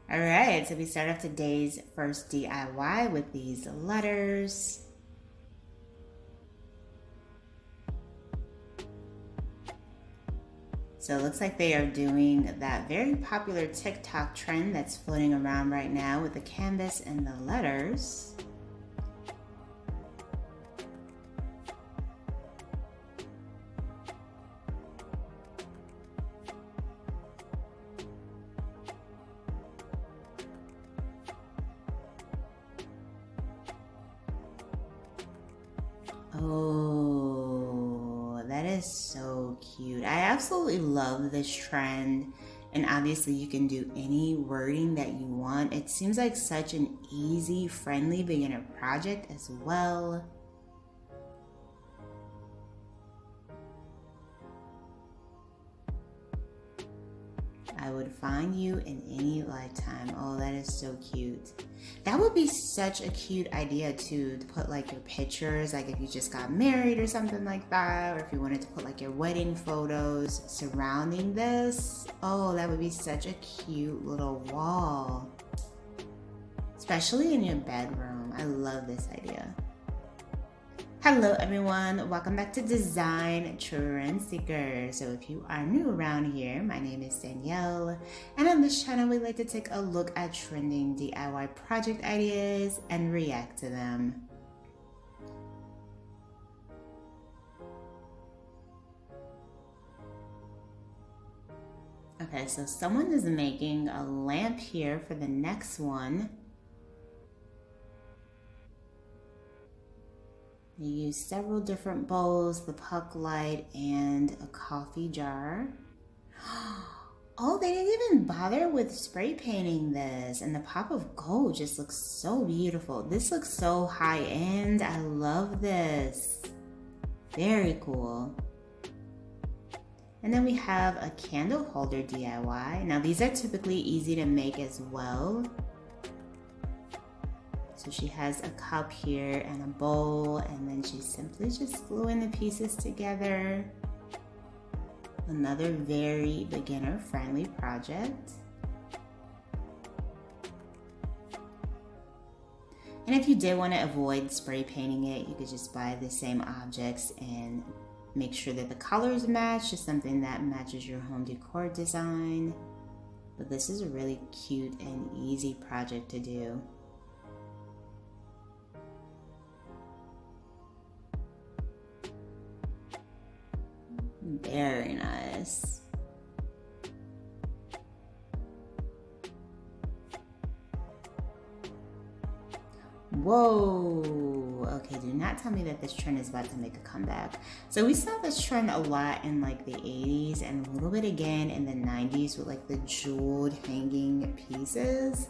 All right, so we start off today's first DIY with these letters. So it looks like they are doing that very popular TikTok trend that's floating around right now with the canvas and the letters. Oh, that is so cute. I absolutely love this trend. And obviously you can do any wording that you want. It seems like such an easy, friendly beginner project as well. I would find you in any lifetime. Oh, that is so cute. That would be such a cute idea too, to put like your pictures, like if you just got married or something like that, or if you wanted to put like your wedding photos surrounding this. Oh, that would be such a cute little wall, especially in your bedroom. I love this idea. Hello everyone, welcome back to Design Trend Seeker. So if you are new around here, my name is Danielle, and on this channel we like to take a look at trending DIY project ideas and react to them. Okay, so someone is making a lamp here for the next one. You use several different bowls, the puck light, and a coffee jar. Oh, they didn't even bother with spray painting this, and the pop of gold just looks so beautiful. This looks so high end. I love this. Very cool. And then we have a candle holder DIY. Now these are typically easy to make as well. So she has a cup here and a bowl, and then she's simply just gluing the pieces together. Another very beginner friendly project. And if you did want to avoid spray painting it, you could just buy the same objects and make sure that the colors match, just something that matches your home decor design. But this is a really cute and easy project to do. Very nice. Whoa. Okay, do not tell me that this trend is about to make a comeback. So we saw this trend a lot in like the 80s and a little bit again in the 90s with like the jeweled hanging pieces.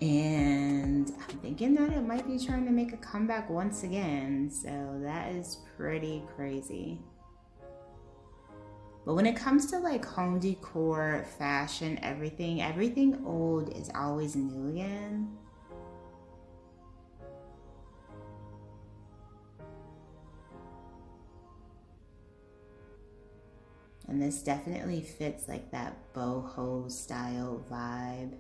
And I'm thinking that it might be trying to make a comeback once again. So that is pretty crazy. But when it comes to like home decor, fashion, everything old is always new again. And this definitely fits like that boho style vibe.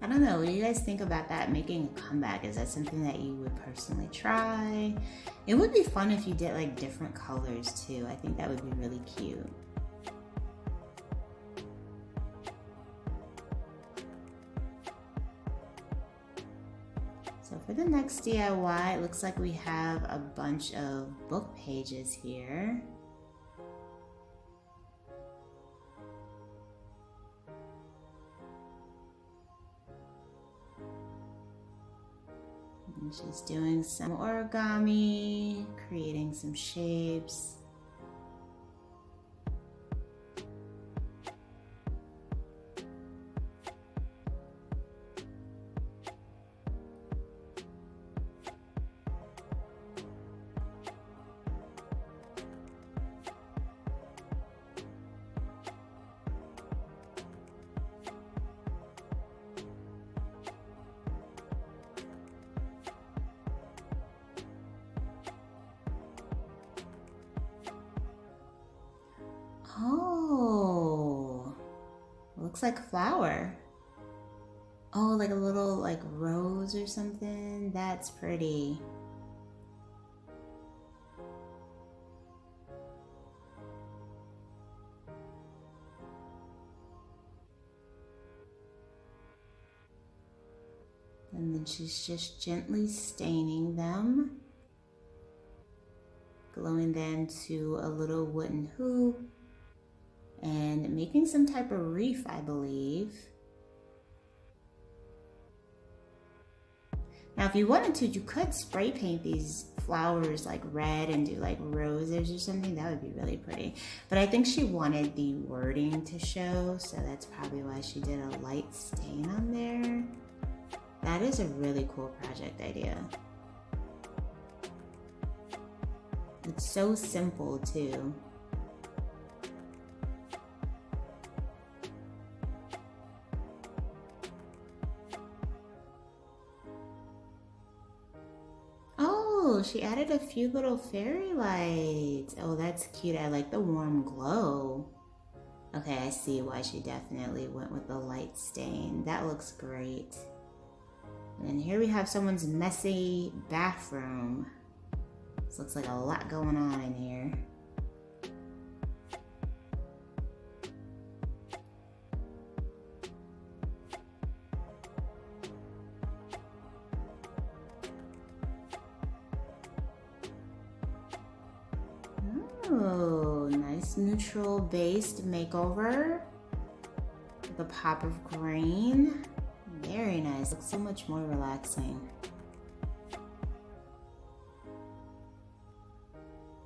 I don't know, what do you guys think about that, making a comeback? Is that something that you would personally try? It would be fun if you did like different colors too. I think that would be really cute. So for the next DIY, it looks like we have a bunch of book pages here. And she's doing some origami, creating some shapes. Oh, looks like a flower. Oh, like a little like rose or something. That's pretty. And then she's just gently staining them, gluing them to a little wooden hoop, and making some type of wreath, I believe. Now, if you wanted to, you could spray paint these flowers like red and do like roses or something. That would be really pretty. But I think she wanted the wording to show, so that's probably why she did a light stain on there. That is a really cool project idea. It's so simple too. Oh, she added a few little fairy lights. Oh, that's cute. I like the warm glow. Okay, I see why she definitely went with the light stain. That looks great. And here we have someone's messy bathroom. This looks like a lot going on in here. Oh, nice neutral based makeover with a pop of green. Very nice. Looks so much more relaxing.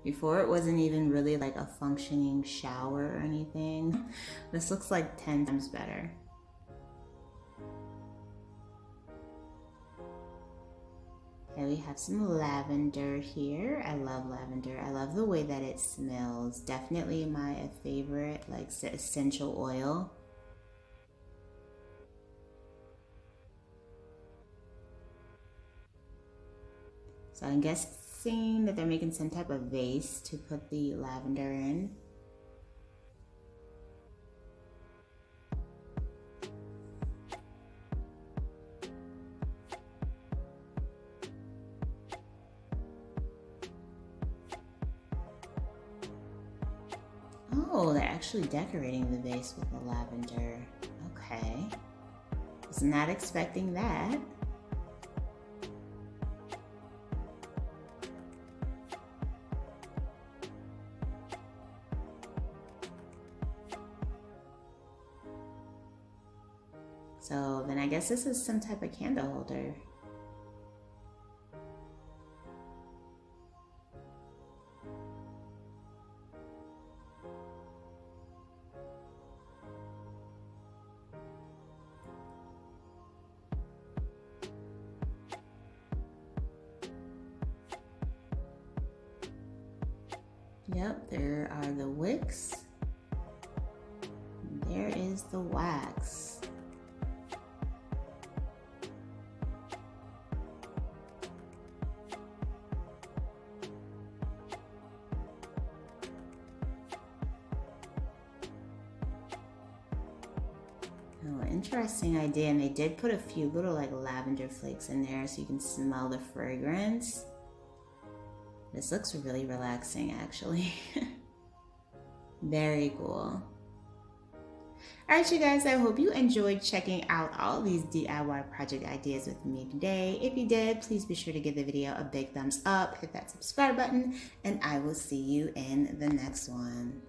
Before, it wasn't even really like a functioning shower or anything. This looks like 10 times better. Okay, we have some lavender here. I love lavender. I love the way that it smells. Definitely my favorite, like, essential oil. So I'm guessing that they're making some type of vase to put the lavender in. Oh, they're actually decorating the vase with the lavender. Okay. Was not expecting that. So then I guess this is some type of candle holder. Yep, there are the wicks. And there is the wax. Oh, interesting idea. And they did put a few little like lavender flakes in there so you can smell the fragrance. This looks really relaxing, actually. Very cool. Alright, you guys, I hope you enjoyed checking out all these DIY project ideas with me today. If you did, please be sure to give the video a big thumbs up, hit that subscribe button, and I will see you in the next one.